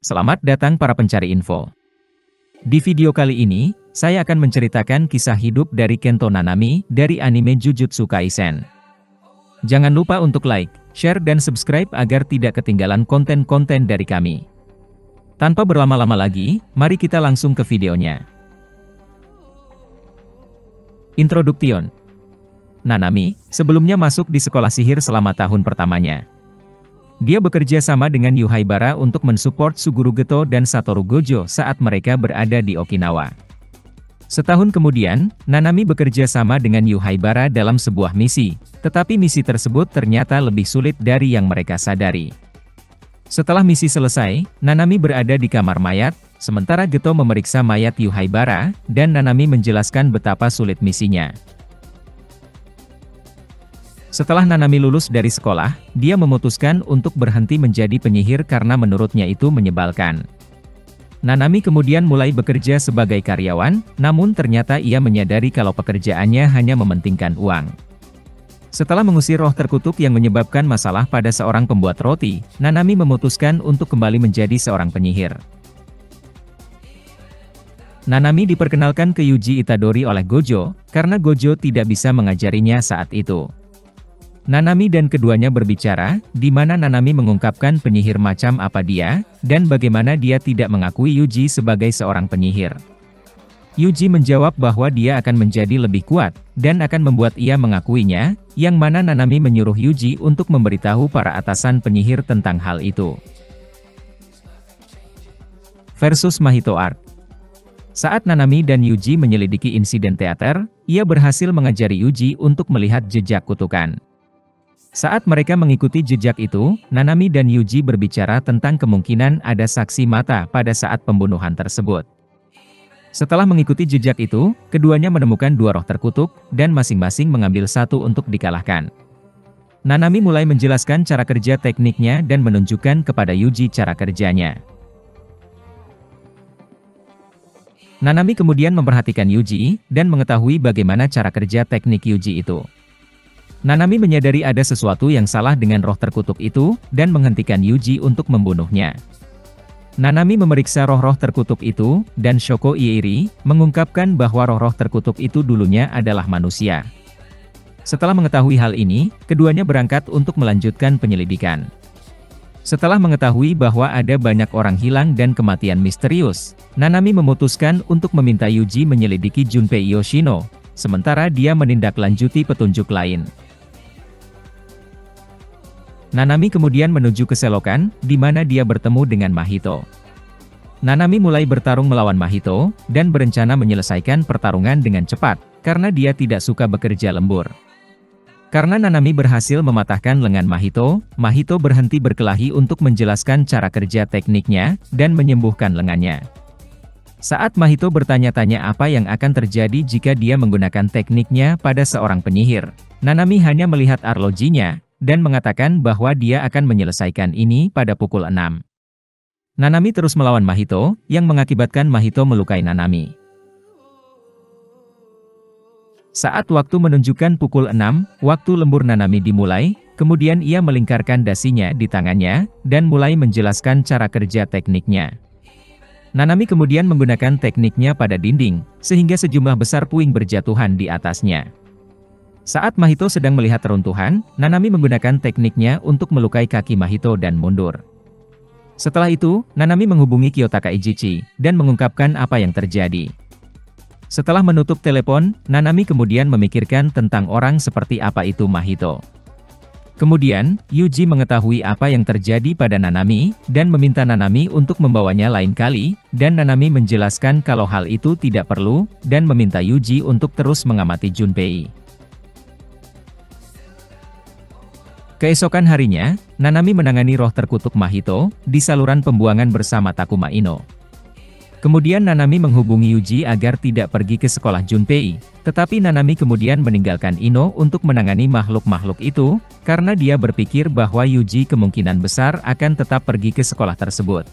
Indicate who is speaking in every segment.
Speaker 1: Selamat datang para pencari info. Di video kali ini, saya akan menceritakan kisah hidup dari Kento Nanami dari anime Jujutsu Kaisen. Jangan lupa untuk like, share dan subscribe agar tidak ketinggalan konten-konten dari kami. Tanpa berlama-lama lagi, mari kita langsung ke videonya. Introduction. Nanami, sebelumnya masuk di sekolah sihir selama tahun pertamanya. Dia bekerja sama dengan Yhaibarra untuk mensupport Suguru Geto dan Satoru Gojo saat mereka berada di Okinawa. Setahun kemudian, Nanami bekerja sama dengan Yhaibarra dalam sebuah misi, tetapi misi tersebut ternyata lebih sulit dari yang mereka sadari. Setelah misi selesai, Nanami berada di kamar mayat, sementara Geto memeriksa mayat Yhaibarra, dan Nanami menjelaskan betapa sulit misinya. Setelah Nanami lulus dari sekolah, dia memutuskan untuk berhenti menjadi penyihir karena menurutnya itu menyebalkan. Nanami kemudian mulai bekerja sebagai karyawan, namun ternyata ia menyadari kalau pekerjaannya hanya mementingkan uang. Setelah mengusir roh terkutuk yang menyebabkan masalah pada seorang pembuat roti, Nanami memutuskan untuk kembali menjadi seorang penyihir. Nanami diperkenalkan ke Yuji Itadori oleh Gojo, karena Gojo tidak bisa mengajarinya saat itu. Nanami dan keduanya berbicara, di mana Nanami mengungkapkan penyihir macam apa dia, dan bagaimana dia tidak mengakui Yuji sebagai seorang penyihir. Yuji menjawab bahwa dia akan menjadi lebih kuat, dan akan membuat ia mengakuinya, yang mana Nanami menyuruh Yuji untuk memberitahu para atasan penyihir tentang hal itu. Versus Mahito Arc. Saat Nanami dan Yuji menyelidiki insiden teater, ia berhasil mengajari Yuji untuk melihat jejak kutukan. Saat mereka mengikuti jejak itu, Nanami dan Yuji berbicara tentang kemungkinan ada saksi mata pada saat pembunuhan tersebut. Setelah mengikuti jejak itu, keduanya menemukan dua roh terkutuk, dan masing-masing mengambil satu untuk dikalahkan. Nanami mulai menjelaskan cara kerja tekniknya dan menunjukkan kepada Yuji cara kerjanya. Nanami kemudian memperhatikan Yuji, dan mengetahui bagaimana cara kerja teknik Yuji itu. Nanami menyadari ada sesuatu yang salah dengan roh terkutuk itu, dan menghentikan Yuji untuk membunuhnya. Nanami memeriksa roh-roh terkutuk itu, dan Shoko Iiri mengungkapkan bahwa roh-roh terkutuk itu dulunya adalah manusia. Setelah mengetahui hal ini, keduanya berangkat untuk melanjutkan penyelidikan. Setelah mengetahui bahwa ada banyak orang hilang dan kematian misterius, Nanami memutuskan untuk meminta Yuji menyelidiki Junpei Yoshino, sementara dia menindaklanjuti petunjuk lain. Nanami kemudian menuju ke selokan, di mana dia bertemu dengan Mahito. Nanami mulai bertarung melawan Mahito, dan berencana menyelesaikan pertarungan dengan cepat, karena dia tidak suka bekerja lembur. Karena Nanami berhasil mematahkan lengan Mahito, Mahito berhenti berkelahi untuk menjelaskan cara kerja tekniknya, dan menyembuhkan lengannya. Saat Mahito bertanya-tanya apa yang akan terjadi jika dia menggunakan tekniknya pada seorang penyihir, Nanami hanya melihat arlojinya, dan mengatakan bahwa dia akan menyelesaikan ini pada pukul 6. Nanami terus melawan Mahito, yang mengakibatkan Mahito melukai Nanami. Saat waktu menunjukkan pukul 6, waktu lembur Nanami dimulai, kemudian ia melingkarkan dasinya di tangannya, dan mulai menjelaskan cara kerja tekniknya. Nanami kemudian menggunakan tekniknya pada dinding, sehingga sejumlah besar puing berjatuhan di atasnya. Saat Mahito sedang melihat reruntuhan, Nanami menggunakan tekniknya untuk melukai kaki Mahito dan mundur. Setelah itu, Nanami menghubungi Kiyotaka Ijichi, dan mengungkapkan apa yang terjadi. Setelah menutup telepon, Nanami kemudian memikirkan tentang orang seperti apa itu Mahito. Kemudian, Yuji mengetahui apa yang terjadi pada Nanami, dan meminta Nanami untuk membawanya lain kali, dan Nanami menjelaskan kalau hal itu tidak perlu, dan meminta Yuji untuk terus mengamati Junpei. Keesokan harinya, Nanami menangani roh terkutuk Mahito, di saluran pembuangan bersama Takuma Ino. Kemudian Nanami menghubungi Yuji agar tidak pergi ke sekolah Junpei, tetapi Nanami kemudian meninggalkan Ino untuk menangani makhluk-makhluk itu, karena dia berpikir bahwa Yuji kemungkinan besar akan tetap pergi ke sekolah tersebut.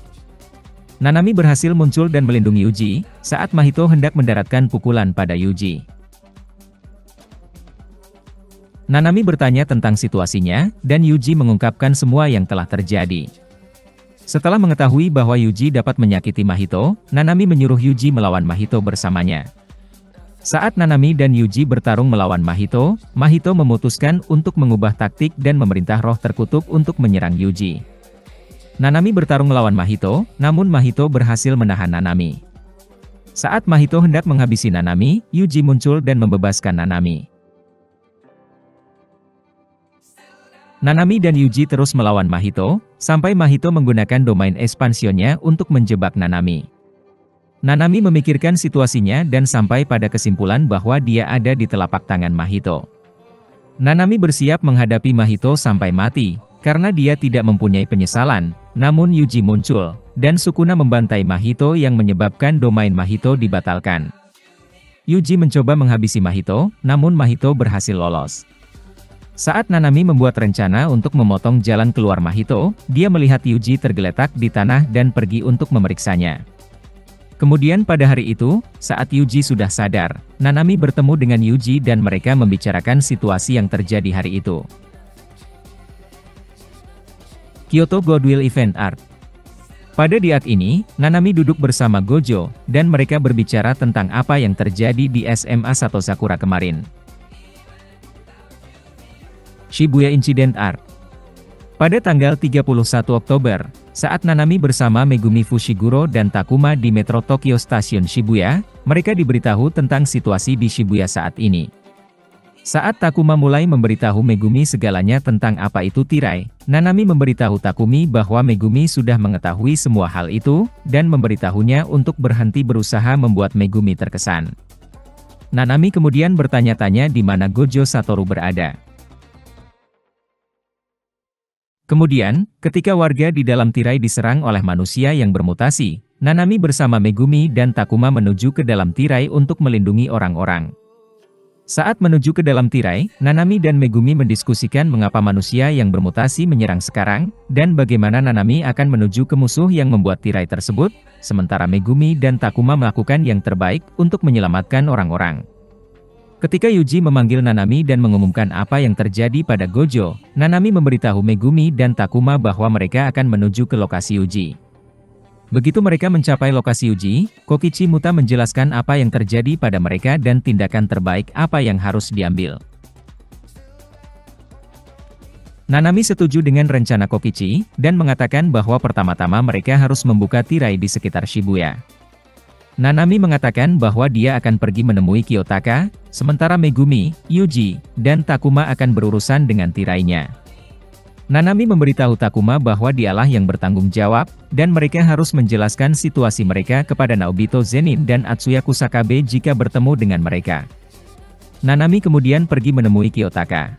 Speaker 1: Nanami berhasil muncul dan melindungi Yuji, saat Mahito hendak mendaratkan pukulan pada Yuji. Nanami bertanya tentang situasinya, dan Yuji mengungkapkan semua yang telah terjadi. Setelah mengetahui bahwa Yuji dapat menyakiti Mahito, Nanami menyuruh Yuji melawan Mahito bersamanya. Saat Nanami dan Yuji bertarung melawan Mahito, Mahito memutuskan untuk mengubah taktik dan memerintah roh terkutuk untuk menyerang Yuji. Nanami bertarung melawan Mahito, namun Mahito berhasil menahan Nanami. Saat Mahito hendak menghabisi Nanami, Yuji muncul dan membebaskan Nanami. Nanami dan Yuji terus melawan Mahito, sampai Mahito menggunakan domain ekspansionnya untuk menjebak Nanami. Nanami memikirkan situasinya dan sampai pada kesimpulan bahwa dia ada di telapak tangan Mahito. Nanami bersiap menghadapi Mahito sampai mati, karena dia tidak mempunyai penyesalan, namun Yuji muncul, dan Sukuna membantai Mahito yang menyebabkan domain Mahito dibatalkan. Yuji mencoba menghabisi Mahito, namun Mahito berhasil lolos. Saat Nanami membuat rencana untuk memotong jalan keluar Mahito, dia melihat Yuji tergeletak di tanah dan pergi untuk memeriksanya. Kemudian pada hari itu, saat Yuji sudah sadar, Nanami bertemu dengan Yuji dan mereka membicarakan situasi yang terjadi hari itu. Kyoto Goodwill Event Art. Pada diat ini, Nanami duduk bersama Gojo, dan mereka berbicara tentang apa yang terjadi di SMA Sato Sakura kemarin. Shibuya Incident Art. Pada tanggal 31 Oktober, saat Nanami bersama Megumi Fushiguro dan Takuma di Metro Tokyo Stasiun Shibuya, mereka diberitahu tentang situasi di Shibuya saat ini. Saat Takuma mulai memberitahu Megumi segalanya tentang apa itu tirai, Nanami memberitahu Takumi bahwa Megumi sudah mengetahui semua hal itu, dan memberitahunya untuk berhenti berusaha membuat Megumi terkesan. Nanami kemudian bertanya-tanya di mana Gojo Satoru berada. Kemudian, ketika warga di dalam tirai diserang oleh manusia yang bermutasi, Nanami bersama Megumi dan Takuma menuju ke dalam tirai untuk melindungi orang-orang. Saat menuju ke dalam tirai, Nanami dan Megumi mendiskusikan mengapa manusia yang bermutasi menyerang sekarang, dan bagaimana Nanami akan menuju ke musuh yang membuat tirai tersebut, sementara Megumi dan Takuma melakukan yang terbaik untuk menyelamatkan orang-orang. Ketika Yuji memanggil Nanami dan mengumumkan apa yang terjadi pada Gojo, Nanami memberitahu Megumi dan Takuma bahwa mereka akan menuju ke lokasi Yuji. Begitu mereka mencapai lokasi Yuji, Kokichi Muta menjelaskan apa yang terjadi pada mereka dan tindakan terbaik apa yang harus diambil. Nanami setuju dengan rencana Kokichi, dan mengatakan bahwa pertama-tama mereka harus membuka tirai di sekitar Shibuya. Nanami mengatakan bahwa dia akan pergi menemui Kiyotaka, sementara Megumi, Yuji, dan Takuma akan berurusan dengan tirainya. Nanami memberitahu Takuma bahwa dialah yang bertanggung jawab, dan mereka harus menjelaskan situasi mereka kepada Naobito Zenin dan Atsuya Kusakabe jika bertemu dengan mereka. Nanami kemudian pergi menemui Kiyotaka.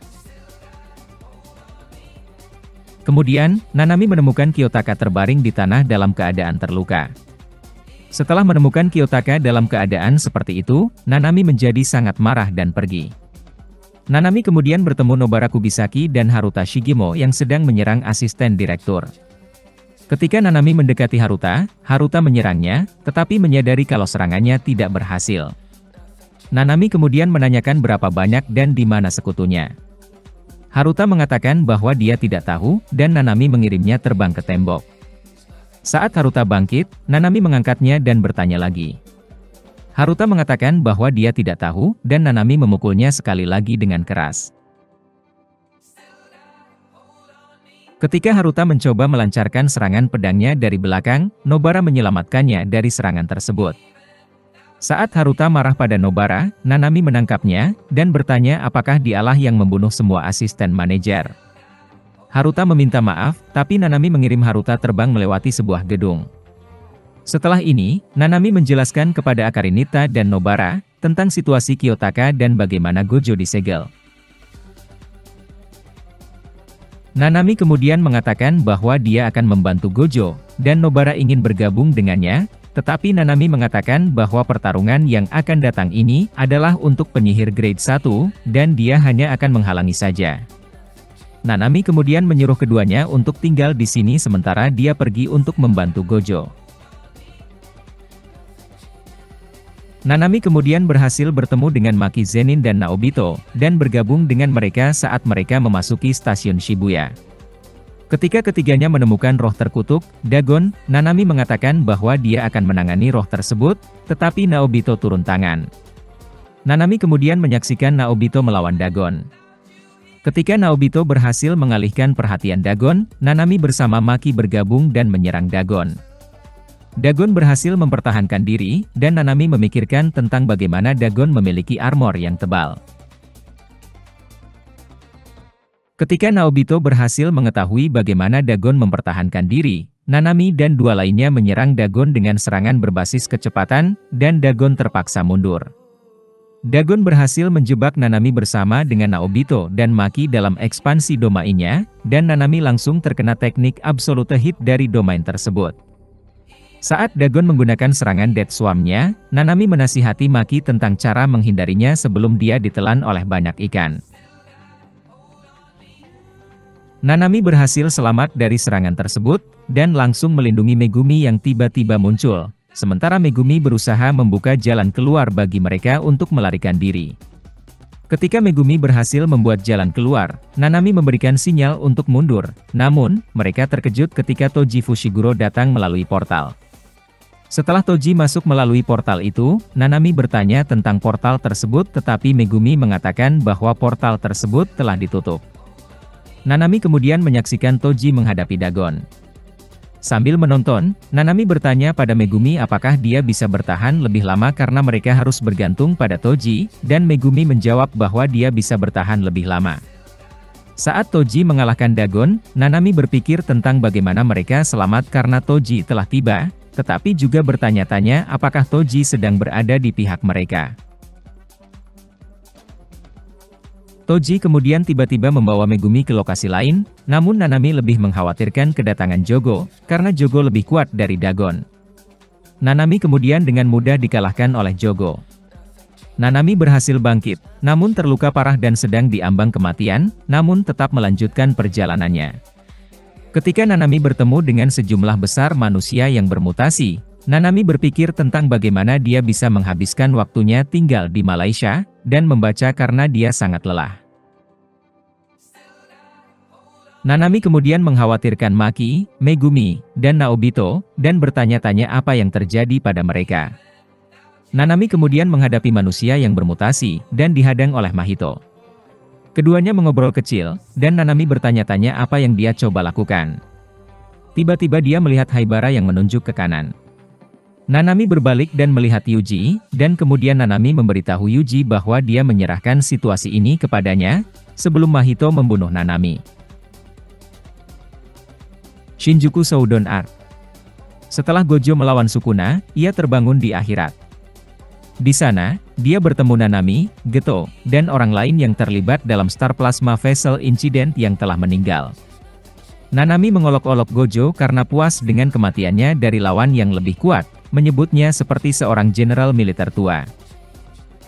Speaker 1: Kemudian, Nanami menemukan Kiyotaka terbaring di tanah dalam keadaan terluka. Setelah menemukan Kiyotaka dalam keadaan seperti itu, Nanami menjadi sangat marah dan pergi. Nanami kemudian bertemu Nobara Kubisaki dan Haruta Shigemo yang sedang menyerang asisten direktur. Ketika Nanami mendekati Haruta, Haruta menyerangnya, tetapi menyadari kalau serangannya tidak berhasil. Nanami kemudian menanyakan berapa banyak dan di mana sekutunya. Haruta mengatakan bahwa dia tidak tahu, dan Nanami mengirimnya terbang ke tembok. Saat Haruta bangkit, Nanami mengangkatnya dan bertanya lagi. Haruta mengatakan bahwa dia tidak tahu, dan Nanami memukulnya sekali lagi dengan keras. Ketika Haruta mencoba melancarkan serangan pedangnya dari belakang, Nobara menyelamatkannya dari serangan tersebut. Saat Haruta marah pada Nobara, Nanami menangkapnya, dan bertanya apakah dialah yang membunuh semua asisten manajer. Haruta meminta maaf, tapi Nanami mengirim Haruta terbang melewati sebuah gedung. Setelah ini, Nanami menjelaskan kepada Akarinita dan Nobara, tentang situasi Kiyotaka dan bagaimana Gojo disegel. Nanami kemudian mengatakan bahwa dia akan membantu Gojo, dan Nobara ingin bergabung dengannya, tetapi Nanami mengatakan bahwa pertarungan yang akan datang ini adalah untuk penyihir grade 1, dan dia hanya akan menghalangi saja. Nanami kemudian menyuruh keduanya untuk tinggal di sini sementara dia pergi untuk membantu Gojo. Nanami kemudian berhasil bertemu dengan Maki Zenin dan Naobito, dan bergabung dengan mereka saat mereka memasuki stasiun Shibuya. Ketika ketiganya menemukan roh terkutuk, Dagon, Nanami mengatakan bahwa dia akan menangani roh tersebut, tetapi Naobito turun tangan. Nanami kemudian menyaksikan Naobito melawan Dagon. Ketika Naobito berhasil mengalihkan perhatian Dagon, Nanami bersama Maki bergabung dan menyerang Dagon. Dagon berhasil mempertahankan diri, dan Nanami memikirkan tentang bagaimana Dagon memiliki armor yang tebal. Ketika Naobito berhasil mengetahui bagaimana Dagon mempertahankan diri, Nanami dan dua lainnya menyerang Dagon dengan serangan berbasis kecepatan, dan Dagon terpaksa mundur. Dagon berhasil menjebak Nanami bersama dengan Naobito dan Maki dalam ekspansi domainnya, dan Nanami langsung terkena teknik Absolute Hit dari domain tersebut. Saat Dagon menggunakan serangan Death Swarm-nya, Nanami menasihati Maki tentang cara menghindarinya sebelum dia ditelan oleh banyak ikan. Nanami berhasil selamat dari serangan tersebut, dan langsung melindungi Megumi yang tiba-tiba muncul, sementara Megumi berusaha membuka jalan keluar bagi mereka untuk melarikan diri. Ketika Megumi berhasil membuat jalan keluar, Nanami memberikan sinyal untuk mundur, namun, mereka terkejut ketika Toji Fushiguro datang melalui portal. Setelah Toji masuk melalui portal itu, Nanami bertanya tentang portal tersebut tetapi Megumi mengatakan bahwa portal tersebut telah ditutup. Nanami kemudian menyaksikan Toji menghadapi Dagon. Sambil menonton, Nanami bertanya pada Megumi apakah dia bisa bertahan lebih lama karena mereka harus bergantung pada Toji, dan Megumi menjawab bahwa dia bisa bertahan lebih lama. Saat Toji mengalahkan Dagon, Nanami berpikir tentang bagaimana mereka selamat karena Toji telah tiba, tetapi juga bertanya-tanya apakah Toji sedang berada di pihak mereka. Toji kemudian tiba-tiba membawa Megumi ke lokasi lain, namun Nanami lebih mengkhawatirkan kedatangan Jogo, karena Jogo lebih kuat dari Dagon. Nanami kemudian dengan mudah dikalahkan oleh Jogo. Nanami berhasil bangkit, namun terluka parah dan sedang diambang kematian, namun tetap melanjutkan perjalanannya. Ketika Nanami bertemu dengan sejumlah besar manusia yang bermutasi, Nanami berpikir tentang bagaimana dia bisa menghabiskan waktunya tinggal di Malaysia, dan membaca karena dia sangat lelah. Nanami kemudian mengkhawatirkan Maki, Megumi, dan Naobito, dan bertanya-tanya apa yang terjadi pada mereka. Nanami kemudian menghadapi manusia yang bermutasi, dan dihadang oleh Mahito. Keduanya mengobrol kecil, dan Nanami bertanya-tanya apa yang dia coba lakukan. Tiba-tiba dia melihat Haibara yang menunjuk ke kanan. Nanami berbalik dan melihat Yuji, dan kemudian Nanami memberitahu Yuji bahwa dia menyerahkan situasi ini kepadanya, sebelum Mahito membunuh Nanami. Shinjuku Shodown Arc. Setelah Gojo melawan Sukuna, ia terbangun di akhirat. Di sana, dia bertemu Nanami, Geto, dan orang lain yang terlibat dalam Star Plasma Vessel Incident yang telah meninggal. Nanami mengolok-olok Gojo karena puas dengan kematiannya dari lawan yang lebih kuat, menyebutnya seperti seorang jenderal militer tua.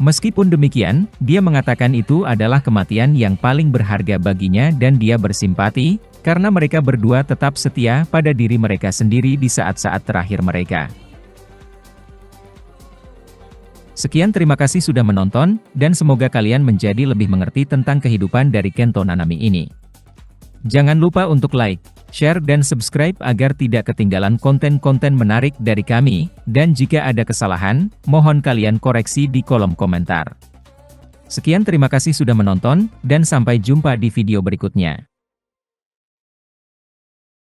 Speaker 1: Meskipun demikian, dia mengatakan itu adalah kematian yang paling berharga baginya dan dia bersimpati, karena mereka berdua tetap setia pada diri mereka sendiri di saat-saat terakhir mereka. Sekian, terima kasih sudah menonton, dan semoga kalian menjadi lebih mengerti tentang kehidupan dari Kento Nanami ini. Jangan lupa untuk like, share dan subscribe agar tidak ketinggalan konten-konten menarik dari kami, dan jika ada kesalahan, mohon kalian koreksi di kolom komentar. Sekian, terima kasih sudah menonton, dan sampai jumpa di video berikutnya.